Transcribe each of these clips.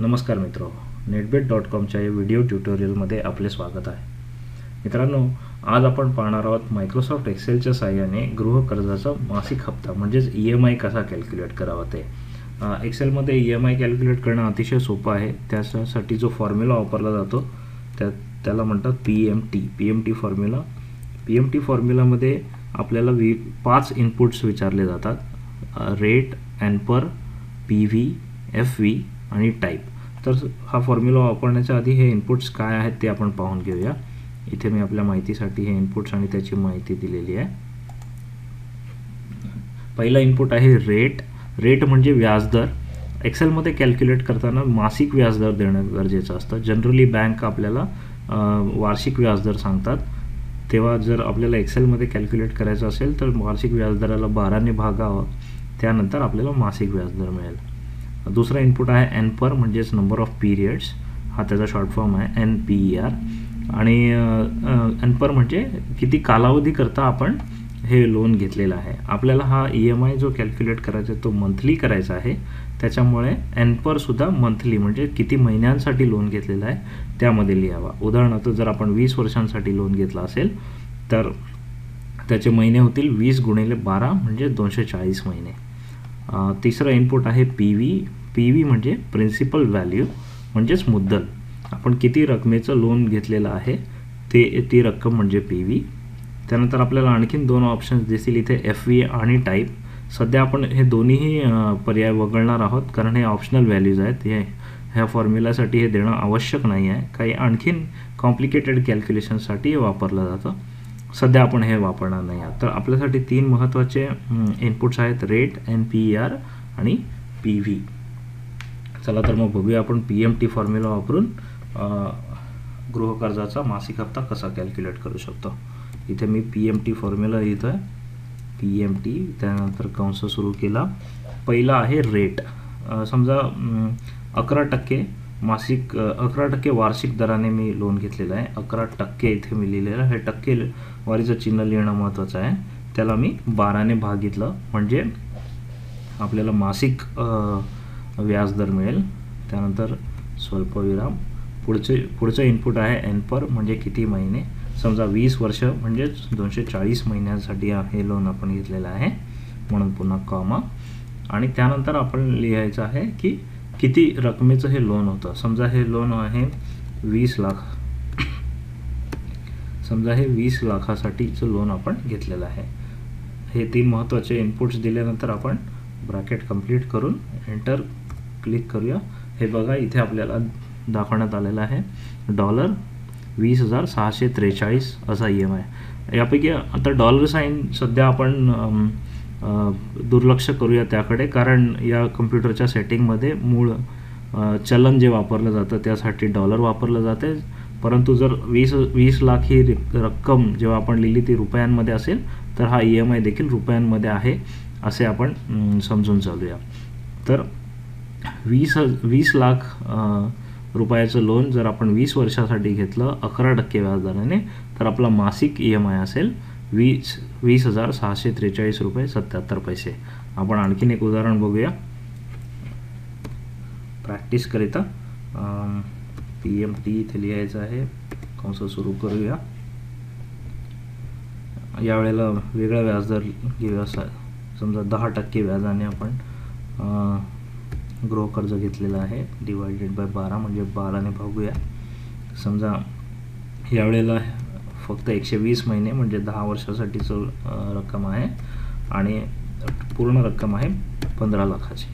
नमस्कार मित्रो, netbet.comच्या या व्हिडिओ ट्युटोरियलमध्ये आपले स्वागत आहे. मित्रांनो, आज आपण पाहणार आहोत मायक्रोसॉफ्ट एक्सेलच्या साहाय्याने गृह कर्जाचा मासिक हप्ता म्हणजेच EMI कसा कॅल्क्युलेट करावा ते. एक्सेलमध्ये EMI कॅल्क्युलेट करणं अतिशय सोपं आहे. त्यासाठी जो फॉर्म्युला वापरला जातो त्याला म्हणतात PMT फॉर्म्युला. PMT फॉर्म्युलामध्ये आपल्याला 5 इनपुट्स विचारले जातात: रेट, एनपर, PV, FV आणि टाईप. तर हा फॉर्म्युला वापरण्याच्या आधी हे इनपुट्स काय आहेत ते आपण पाहून घेऊया. इथे मी आपल्या माहितीसाठी हे इनपुट्स आणि त्याची माहिती दिलेली आहे. पहिला इनपुट आहे रेट. रेट म्हणजे व्याजदर. एक्सेलमध्ये कॅल्क्युलेट करताना मासिक व्याजदर देणं गरजेचं असतं. जनरली बँक आपल्याला वार्षिक व्याजदर सांगतात, तेव्हा जर आपल्याला एक्सेलमध्ये कॅल्क्युलेट करायचं असेल तर वार्षिक व्याजदराला 12ने भागावं, त्यानंतर आपल्याला मासिक व्याजदर मिळेल. दुसरा इनपुट आहे एनपर म्हणजेच नंबर ऑफ पिरियड्स. हा त्याचा शॉर्ट फॉर्म आहे NPER. आणि एनपर म्हणजे किती कालावधीकरता आपण हे लोन घेतलेलं आहे. आपल्याला हा EMI जो कॅल्क्युलेट करायचा तो मंथली करायचा आहे, त्याच्यामुळे एनपरसुद्धा मंथली म्हणजे किती महिन्यांसाठी लोन घेतलेलं आहे त्यामध्ये लिहावा. उदाहरणार्थ जर आपण 20 वर्षांसाठी लोन घेतला असेल तर त्याचे महिने होतील 20 गुणिले 12 म्हणजे 240 महिने. तिसरं इनपुट आहे PV म्हणजे प्रिन्सिपल व्हॅल्यू म्हणजेच मुद्दल. आपण किती रकमेचं लोन घेतलेलं आहे ती रक्कम म्हणजे PV. त्यानंतर आपल्याला आणखीन 2 ऑप्शन्स दिसतील इथे, FV आणि टाईप. सध्या आपण हे दोन्हीही पर्याय वगळणार आहोत कारण हे ऑप्शनल व्हॅल्यूज आहेत. ह्या फॉर्म्युलासाठी हे देणं आवश्यक नाही आहे. काही आणखीन कॉम्प्लिकेटेड कॅल्क्युलेशनसाठी हे वापरलं जातं. सध्या आपण हे वापरणार नाही आहोत. तर आपल्यासाठी 3 महत्त्वाचे इनपुट्स आहेत: रेट, NPER आणि PV. चला तर मग बघूया आपण PMT फॉर्म्युला वापरून गृहकर्जाचा मासिक हप्ता कसा कॅल्क्युलेट करू शकतो. इथे मी PMT फॉर्म्युला लिहितो आहे. PMT, त्यानंतर कंस सुरू केला. पहिला आहे रेट. समजा 11% मासिक 11% वार्षिक दराने मी लोन घेतलेलं आहे. 11% इथे मी लिहिलेलं आहे. हे टक्केवारीचं चिन्ह लिहिणं महत्त्वाचं आहे. त्याला मी 12ने भागितलं म्हणजे आपल्याला मासिक व्याजदर मिळेल. त्यानंतर स्वल्पविराम. पुढचं इनपुट आहे एनपर म्हणजे किती महिने. समजा 20 वर्ष म्हणजेच 240 महिन्यांसाठी हे लोन आपण घेतलेलं आहे, म्हणून पुन्हा कॉमा. आणि त्यानंतर आपण लिहायचं आहे की किती रकमेचं हे लोन होतं. समजा हे लोन आहे 20 लाख. समजा हे 20 लाखासाठीचं लोन आपण घेतलेलं आहे. हे 3 महत्त्वाचे इनपुट्स दिल्यानंतर आपण ब्रॅकेट कंप्लीट करून एंटर क्लिक करूया. हे बघा, इथे आपल्याला दाखवण्यात आलेलं आहे $20,643 असा EMI. यापैकी आता डॉलर साईन सध्या आपण दुर्लक्ष करूया त्याकडे, कारण या कम्प्युटरच्या सेटिंगमध्ये मूळ चलन जे वापरलं जातं त्यासाठी डॉलर वापरलं जाते. परंतु जर 20 लाख ही रक्कम जेव्हा आपण लिहिली ती रुपयांमध्ये असेल तर हा EMI देखील रुपयांमध्ये आहे असे आपण समजून चालूया. तर 20 लाख रुपयाचं लोन जर आपण 20 वर्षासाठी घेतलं 11% व्याजदराने तर आपला मासिक EMI असेल $20,643.77. आपण आणखीन एक उदाहरण बघूया प्रॅक्टिसकरिता. PMT इथे लिहायचं आहे. कंस सुरू करूया. यावेळेला वेगळा व्याजदर घेऊया. समजा 10% व्याजाने आपण गृहकर्ज घेतलेलं आहे. डिवायडेड बाय 12 म्हणजे 12ने भागूया. समजा यावेळेला फक्त 120 महिने म्हणजे 10 वर्षासाठीचं रक्कम आहे आणि पूर्ण रक्कम आहे 15 लाखाची.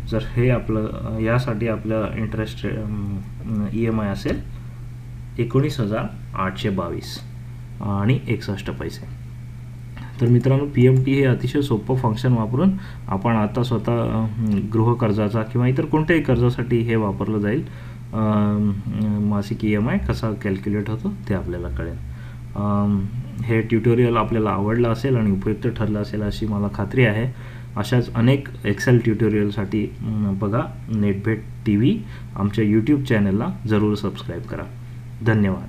जर हे आपलं यासाठी आपलं इंटरेस्ट EMI असेल 19,822 आणि 61 पैसे. तर मित्रांनो, PMT हे अतिशय सोपं फंक्शन वापरून आपण आता स्वतः गृहकर्जाचा किंवा इतर कोणत्याही कर्जासाठी हे वापरलं जाईल. मासिक EMI कसा कॅल्क्युलेट होतो ते आपल्याला कळेल. हे ट्युटोरियल आपल्याला आवडलं असेल आणि उपयुक्त ठरलं असेल अशी मला खात्री आहे. अशाच अनेक एक्सेल ट्युटोरियलसाठी बघा नेटबेट TV आमच्या YouTube चॅनलला जरूर सबस्क्राईब करा. धन्यवाद.